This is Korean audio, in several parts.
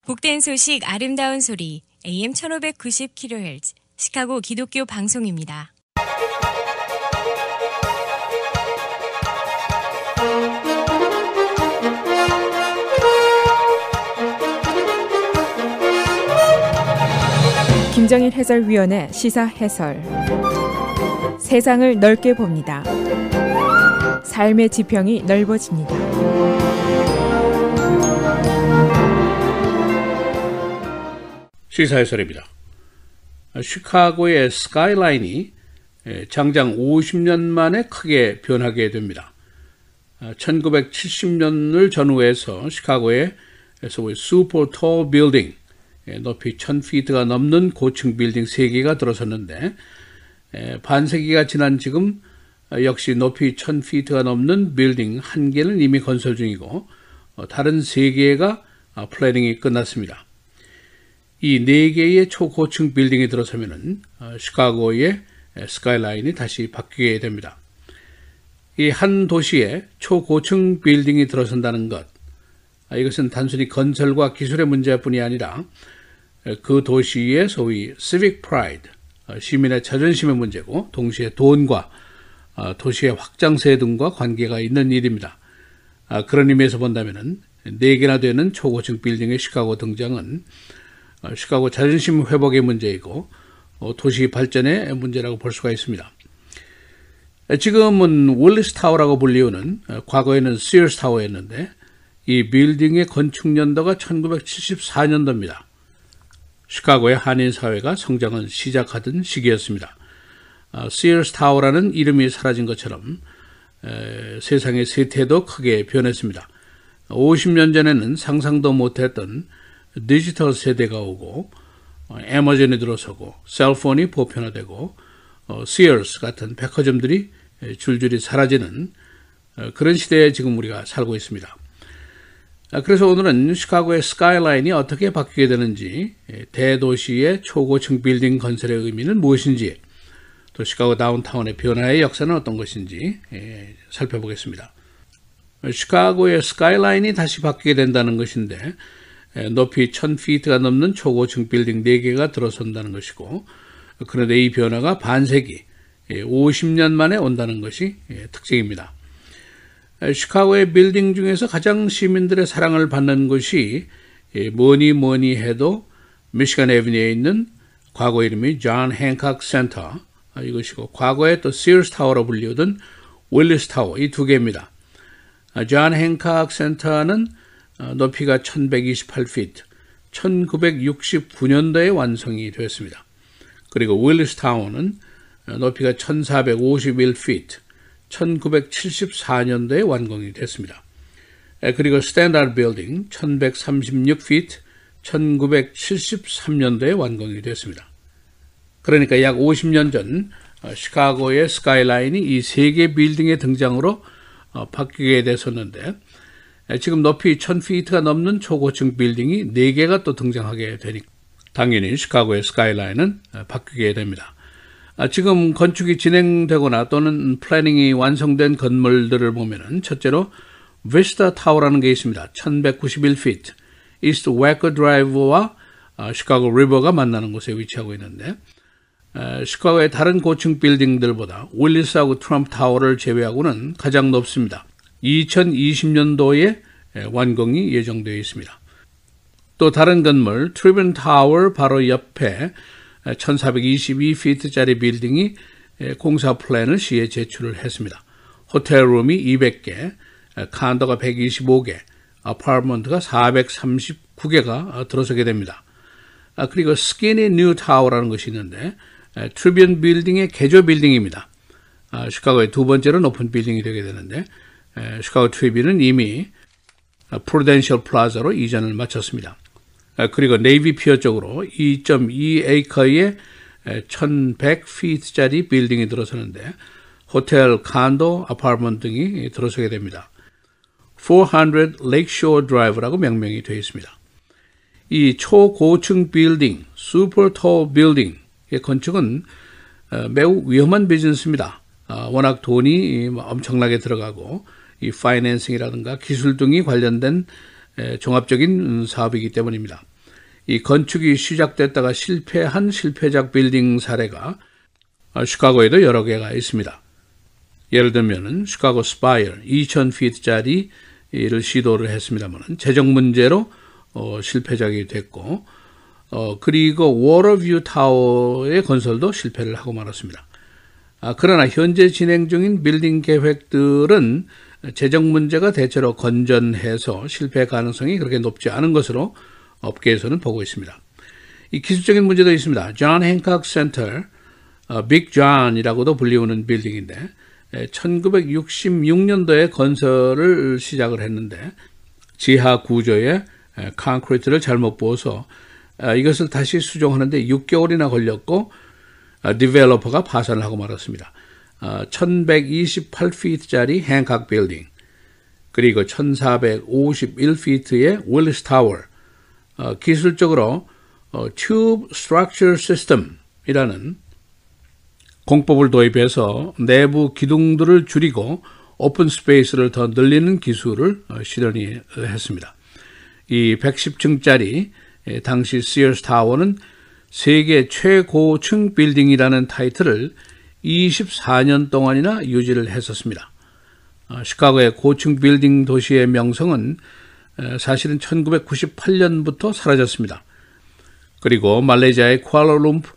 복된 소식 아름다운 소리 AM 1590kHz 시카고 기독교 방송입니다. 김정일 해설위원의 시사 해설. 세상을 넓게 봅니다. 삶의 지평이 넓어집니다. 시사 해설입니다. 시카고의 스카이라인이 장장 50년 만에 크게 변하게 됩니다. 1970년을 전후해서 시카고의 소위 슈퍼 톨 빌딩, 높이 1000피트가 넘는 고층 빌딩 3개가 들어섰는데, 반세기가 지난 지금 역시 높이 1000피트가 넘는 빌딩 1개는 이미 건설 중이고, 다른 3개가 플래닝이 끝났습니다. 이 4개의 초고층 빌딩이 들어서면은 시카고의 스카이라인이 다시 바뀌게 됩니다. 이 한 도시에 초고층 빌딩이 들어선다는 것, 이것은 단순히 건설과 기술의 문제뿐이 아니라 그 도시의 소위 civic pride, 시민의 자존심의 문제고, 동시에 돈과 도시의 확장세 등과 관계가 있는 일입니다. 그런 의미에서 본다면은 4개나 되는 초고층 빌딩의 시카고 등장은 시카고 자존심 회복의 문제이고 도시 발전의 문제라고 볼 수가 있습니다. 지금은 윌리스 타워라고 불리우는, 과거에는 시어스 타워였는데, 이 빌딩의 건축 연도가 1974년도입니다. 시카고의 한인 사회가 성장은 시작하던 시기였습니다. 시어스 타워라는 이름이 사라진 것처럼 세상의 세태도 크게 변했습니다. 50년 전에는 상상도 못했던 디지털 세대가 오고, 애머존이 들어서고, 셀폰이 보편화되고, 시어스 같은 백화점들이 줄줄이 사라지는 그런 시대에 지금 우리가 살고 있습니다. 그래서 오늘은 시카고의 스카이라인이 어떻게 바뀌게 되는지, 대도시의 초고층 빌딩 건설의 의미는 무엇인지, 또 시카고 다운타운의 변화의 역사는 어떤 것인지 살펴보겠습니다. 시카고의 스카이라인이 다시 바뀌게 된다는 것인데, 높이 1000피트가 넘는 초고층 빌딩 4개가 들어선다는 것이고, 그런데 이 변화가 반세기, 50년 만에 온다는 것이 특징입니다. 시카고의 빌딩 중에서 가장 시민들의 사랑을 받는 곳이 뭐니 해도 미시간 애비뉴에 있는, 과거 이름이 존 행콕 센터, 이것이고, 과거에 또 시어스 타워로 불리우던 윌리스 타워, 이 2개입니다. 존 행콕 센터는 높이가 1128피트, 1969년도에 완성이 되었습니다. 그리고 윌리스 타워는 높이가 1451피트, 1974년도에 완공이 됐습니다. 그리고 스탠다드 빌딩 1136피트, 1973년도에 완공이 됐습니다. 그러니까 약 50년 전 시카고의 스카이라인이 이 3개 빌딩의 등장으로 바뀌게 됐었는데, 지금 높이 1000피트가 넘는 초고층 빌딩이 4개가 또 등장하게 되니 당연히 시카고의 스카이라인은 바뀌게 됩니다. 지금 건축이 진행되거나 또는 플래닝이 완성된 건물들을 보면은, 첫째로 비스타 타워라는 게 있습니다. 1191피트, 이스트 웨커 드라이브와 시카고 리버가 만나는 곳에 위치하고 있는데, 시카고의 다른 고층 빌딩들보다 윌리스하고 트럼프 타워를 제외하고는 가장 높습니다. 2020년도에 완공이 예정되어 있습니다. 또 다른 건물 트리뷴 타워 바로 옆에 1422피트짜리 빌딩이 공사 플랜을 시에 제출을 했습니다. 호텔룸이 200개, 칸도가 125개, 아파트먼트가 439개가 들어서게 됩니다. 그리고 스키니 뉴 타워라는 것이 있는데, 트리뷴 빌딩의 개조 빌딩입니다. 시카고의 2번째로 높은 빌딩이 되게 되는데, 시카고 트리뷴은 이미 프루덴셜 플라자로 이전을 마쳤습니다. 그리고 네이비 피어 쪽으로 2.2에이커의 1100피트짜리 빌딩이 들어서는데, 호텔, 칸도, 아파트먼트 등이 들어서게 됩니다. 400 Lakeshore Drive라고 명명이 되어 있습니다. 이 초고층 빌딩, 슈퍼 톨 빌딩의 건축은 매우 위험한 비즈니스입니다. 워낙 돈이 엄청나게 들어가고, 이 파이낸싱이라든가 기술 등이 관련된 종합적인 사업이기 때문입니다. 이 건축이 시작됐다가 실패한 실패작 빌딩 사례가 시카고에도 여러 개가 있습니다. 예를 들면 시카고 스파이어 2,000피트짜리를 시도를 했습니다만 재정 문제로 실패작이 됐고 그리고 워터뷰 타워의 건설도 실패를 하고 말았습니다. 그러나 현재 진행 중인 빌딩 계획들은 재정 문제가 대체로 건전해서 실패 가능성이 그렇게 높지 않은 것으로 업계에서는 보고 있습니다. 이 기술적인 문제도 있습니다. 존 행콕 센터, 빅 존이라고도 불리우는 빌딩인데 1966년도에 건설을 시작을 했는데 지하 구조에 콘크리트를 잘못 부어서 이것을 다시 수정하는데 6개월이나 걸렸고 디벨로퍼가 파산을 하고 말았습니다. 1128피트짜리 행콕 빌딩 그리고 1451피트의 윌리스 타워 기술적으로 Tube Structure System이라는 공법을 도입해서 내부 기둥들을 줄이고 오픈 스페이스를 더 늘리는 기술을 실현했습니다. 이 110층짜리 당시 시어스 타워는 세계 최고층 빌딩이라는 타이틀을 24년 동안이나 유지를 했었습니다. 시카고의 고층 빌딩 도시의 명성은 사실은 1998년부터 사라졌습니다. 그리고 말레이시아의 쿠알라룸푸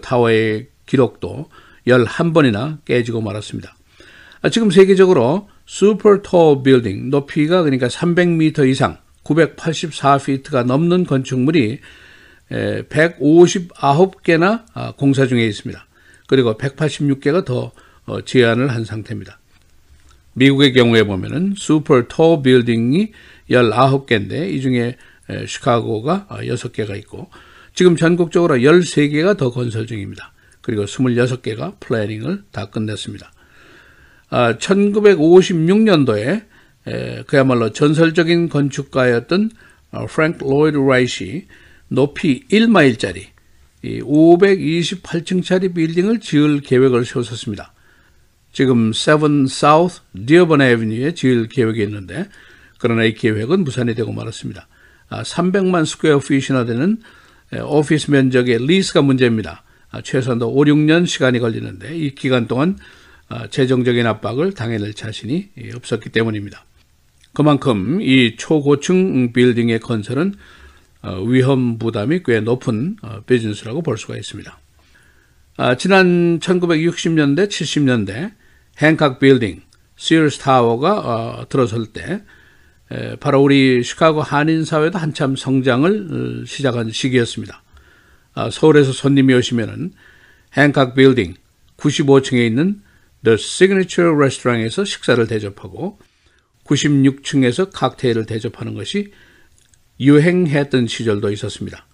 타워의 기록도 11번이나 깨지고 말았습니다. 지금 세계적으로 슈퍼 톨 빌딩, 높이가 그러니까 300m 이상, 984피트가 넘는 건축물이 159개나 공사 중에 있습니다. 그리고 186개가 더 제안을 한 상태입니다. 미국의 경우에 보면은 슈퍼 톨 빌딩이 19개인데 이 중에 시카고가 6개가 있고 지금 전국적으로 13개가 더 건설 중입니다. 그리고 26개가 플래닝을 다 끝냈습니다. 1956년도에 그야말로 전설적인 건축가였던 프랭크 로이드 라이트이 높이 1마일짜리 528층짜리 빌딩을 지을 계획을 세웠습니다. 지금 7 South Dearborn Avenue에 지을 계획이 있는데 그러나 이 계획은 무산이 되고 말았습니다. 300만 스퀘어 피트나 되는 오피스 면적의 리스가 문제입니다. 최소한도 5, 6년 시간이 걸리는데 이 기간 동안 재정적인 압박을 당해낼 자신이 없었기 때문입니다. 그만큼 이 초고층 빌딩의 건설은 위험 부담이 꽤 높은 비즈니스라고 볼 수가 있습니다. 지난 1960년대, 70년대 행콕 빌딩, 시어스 타워가 들어설 때 바로 우리 시카고 한인사회도 한참 성장을 시작한 시기였습니다. 서울에서 손님이 오시면은 행콕 빌딩 95층에 있는 The Signature Restaurant에서 식사를 대접하고 96층에서 칵테일을 대접하는 것이 유행했던 시절도 있었습니다.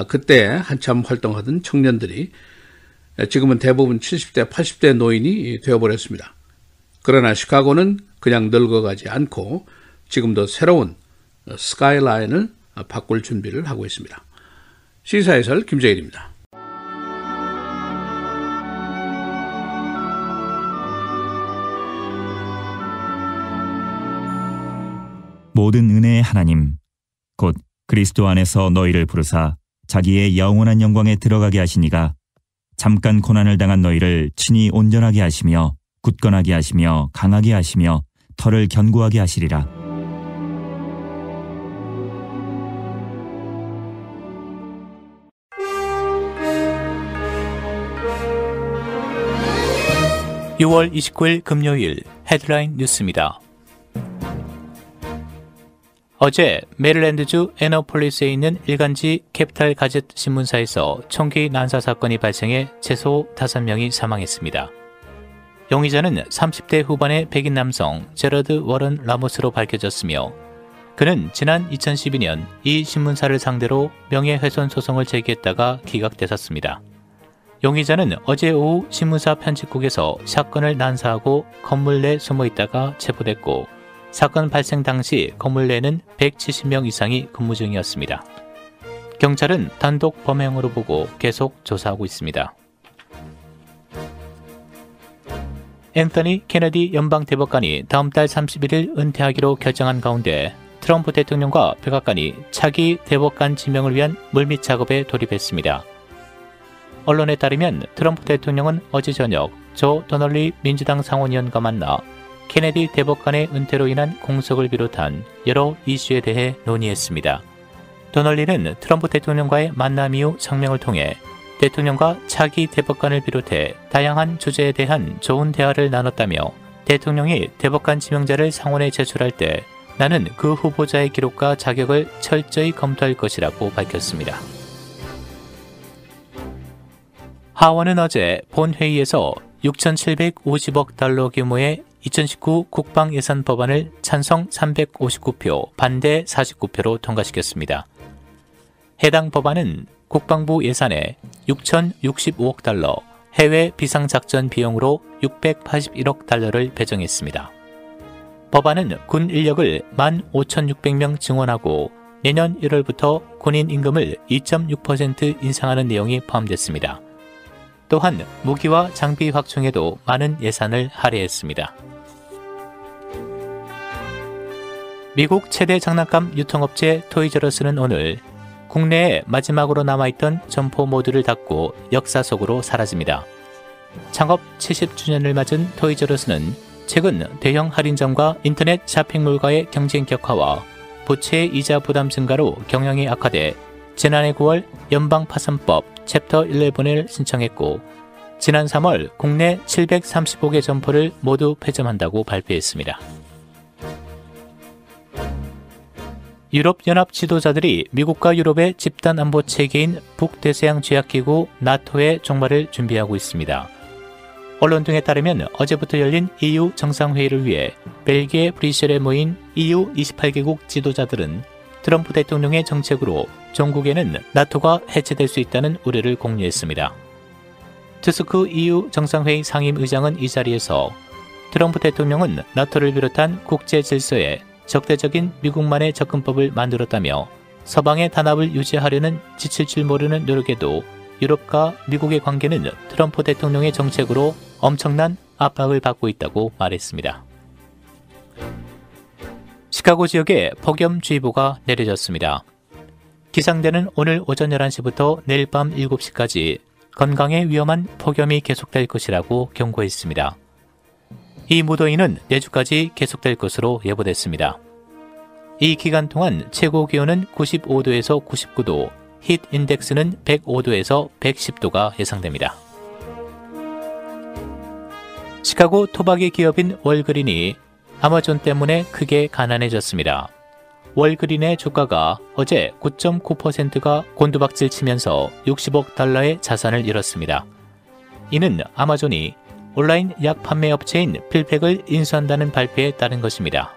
그때 한참 활동하던 청년들이 지금은 대부분 70대, 80대 노인이 되어버렸습니다. 그러나 시카고는 그냥 늙어가지 않고 지금도 새로운 스카이라인을 바꿀 준비를 하고 있습니다. 시사해설 김재일입니다. 모든 은혜의 하나님 곧 그리스도 안에서 너희를 부르사 자기의 영원한 영광에 들어가게 하시니가 잠깐 고난을 당한 너희를 친히 온전하게 하시며 굳건하게 하시며 강하게 하시며 터를 견고하게 하시리라. (6월 29일) 금요일 헤드라인 뉴스입니다. 어제 메릴랜드주 애너폴리스에 있는 일간지 캐피탈 가젯 신문사에서 총기 난사 사건이 발생해 최소 5명이 사망했습니다. 용의자는 30대 후반의 백인 남성 제러드 워런 라모스로 밝혀졌으며 그는 지난 2012년 이 신문사를 상대로 명예훼손 소송을 제기했다가 기각됐었습니다. 용의자는 어제 오후 신문사 편집국에서 사건을 난사하고 건물 내 숨어있다가 체포됐고 사건 발생 당시 건물 내는 170명 이상이 근무 중이었습니다. 경찰은 단독 범행으로 보고 계속 조사하고 있습니다. 앤서니 케네디 연방대법관이 다음 달 31일 은퇴하기로 결정한 가운데 트럼프 대통령과 백악관이 차기 대법관 지명을 위한 물밑 작업에 돌입했습니다. 언론에 따르면 트럼프 대통령은 어제 저녁 조 더널리 민주당 상원의원과 만나 케네디 대법관의 은퇴로 인한 공석을 비롯한 여러 이슈에 대해 논의했습니다. 더널리는 트럼프 대통령과의 만남 이후 성명을 통해 대통령과 차기 대법관을 비롯해 다양한 주제에 대한 좋은 대화를 나눴다며 대통령이 대법관 지명자를 상원에 제출할 때 나는 그 후보자의 기록과 자격을 철저히 검토할 것이라고 밝혔습니다. 하원은 어제 본회의에서 6,750억 달러 규모의 2019 국방 예산 법안을 찬성 359표, 반대 49표로 통과시켰습니다. 해당 법안은 국방부 예산에 6,065억 달러, 해외 비상작전 비용으로 681억 달러를 배정했습니다. 법안은 군 인력을 15,600명 증원하고 내년 1월부터 군인 임금을 2.6% 인상하는 내용이 포함됐습니다. 또한 무기와 장비 확충에도 많은 예산을 할애했습니다. 미국 최대 장난감 유통업체 토이저러스는 오늘 국내에 마지막으로 남아있던 점포 모두를 닫고 역사 속으로 사라집니다. 창업 70주년을 맞은 토이저러스는 최근 대형 할인점과 인터넷 쇼핑몰과의 경쟁 격화와 부채 이자 부담 증가로 경영이 악화돼 지난해 9월 연방파산법 챕터 11을 신청했고 지난 3월 국내 735개 점포를 모두 폐점한다고 발표했습니다. 유럽연합 지도자들이 미국과 유럽의 집단 안보 체계인 북대서양 조약기구 나토의 종말을 준비하고 있습니다. 언론 등에 따르면 어제부터 열린 EU 정상회의를 위해 벨기에 브뤼셀에 모인 EU 28개국 지도자들은 트럼프 대통령의 정책으로 종국에는 나토가 해체될 수 있다는 우려를 공유했습니다. 투스크 EU 정상회의 상임의장은 이 자리에서 트럼프 대통령은 나토를 비롯한 국제 질서에 적대적인 미국만의 접근법을 만들었다며 서방의 단합을 유지하려는 지칠 줄 모르는 노력에도 유럽과 미국의 관계는 트럼프 대통령의 정책으로 엄청난 압박을 받고 있다고 말했습니다. 시카고 지역에 폭염주의보가 내려졌습니다. 기상대는 오늘 오전 11시부터 내일 밤 7시까지 건강에 위험한 폭염이 계속될 것이라고 경고했습니다. 이 무더위는 내주까지 계속될 것으로 예보됐습니다. 이 기간 동안 최고 기온은 95도에서 99도, 힛 인덱스는 105도에서 110도가 예상됩니다. 시카고 토박이 기업인 월그린이 아마존 때문에 크게 가난해졌습니다. 월그린의 주가가 어제 9.9%가 곤두박질 치면서 60억 달러의 자산을 잃었습니다. 이는 아마존이 온라인 약 판매 업체인 필팩을 인수한다는 발표에 따른 것입니다.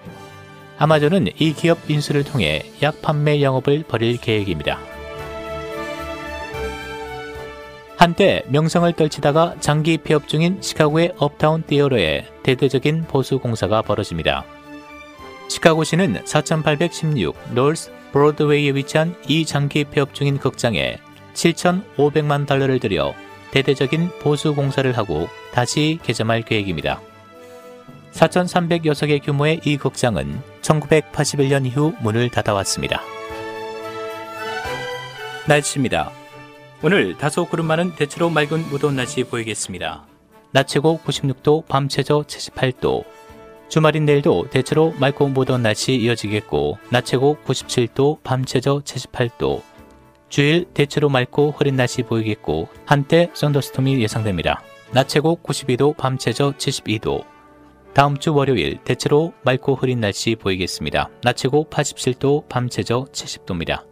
아마존은 이 기업 인수를 통해 약 판매 영업을 벌일 계획입니다. 한때 명성을 떨치다가 장기 폐업 중인 시카고의 업타운 티어러에 대대적인 보수 공사가 벌어집니다. 시카고시는 4816 노스 브로드웨이에 위치한 이 장기 폐업 중인 극장에 7,500만 달러를 들여 대대적인 보수 공사를 하고 다시 개점할 계획입니다. 4,306개 규모의 이 극장은 1981년 이후 문을 닫아왔습니다. 날씨입니다. 오늘 다소 구름 많은 대체로 맑은 무더운 날씨 보이겠습니다. 낮 최고 96도, 밤 최저 78도. 주말인 내일도 대체로 맑고 무더운 날씨 이어지겠고 낮 최고 97도, 밤 최저 78도. 주일 대체로 맑고 흐린 날씨 보이겠고 한때 썬더스톰이 예상됩니다. 낮 최고 92도, 밤 최저 72도. 다음 주 월요일 대체로 맑고 흐린 날씨 보이겠습니다. 낮 최고 87도, 밤 최저 70도입니다.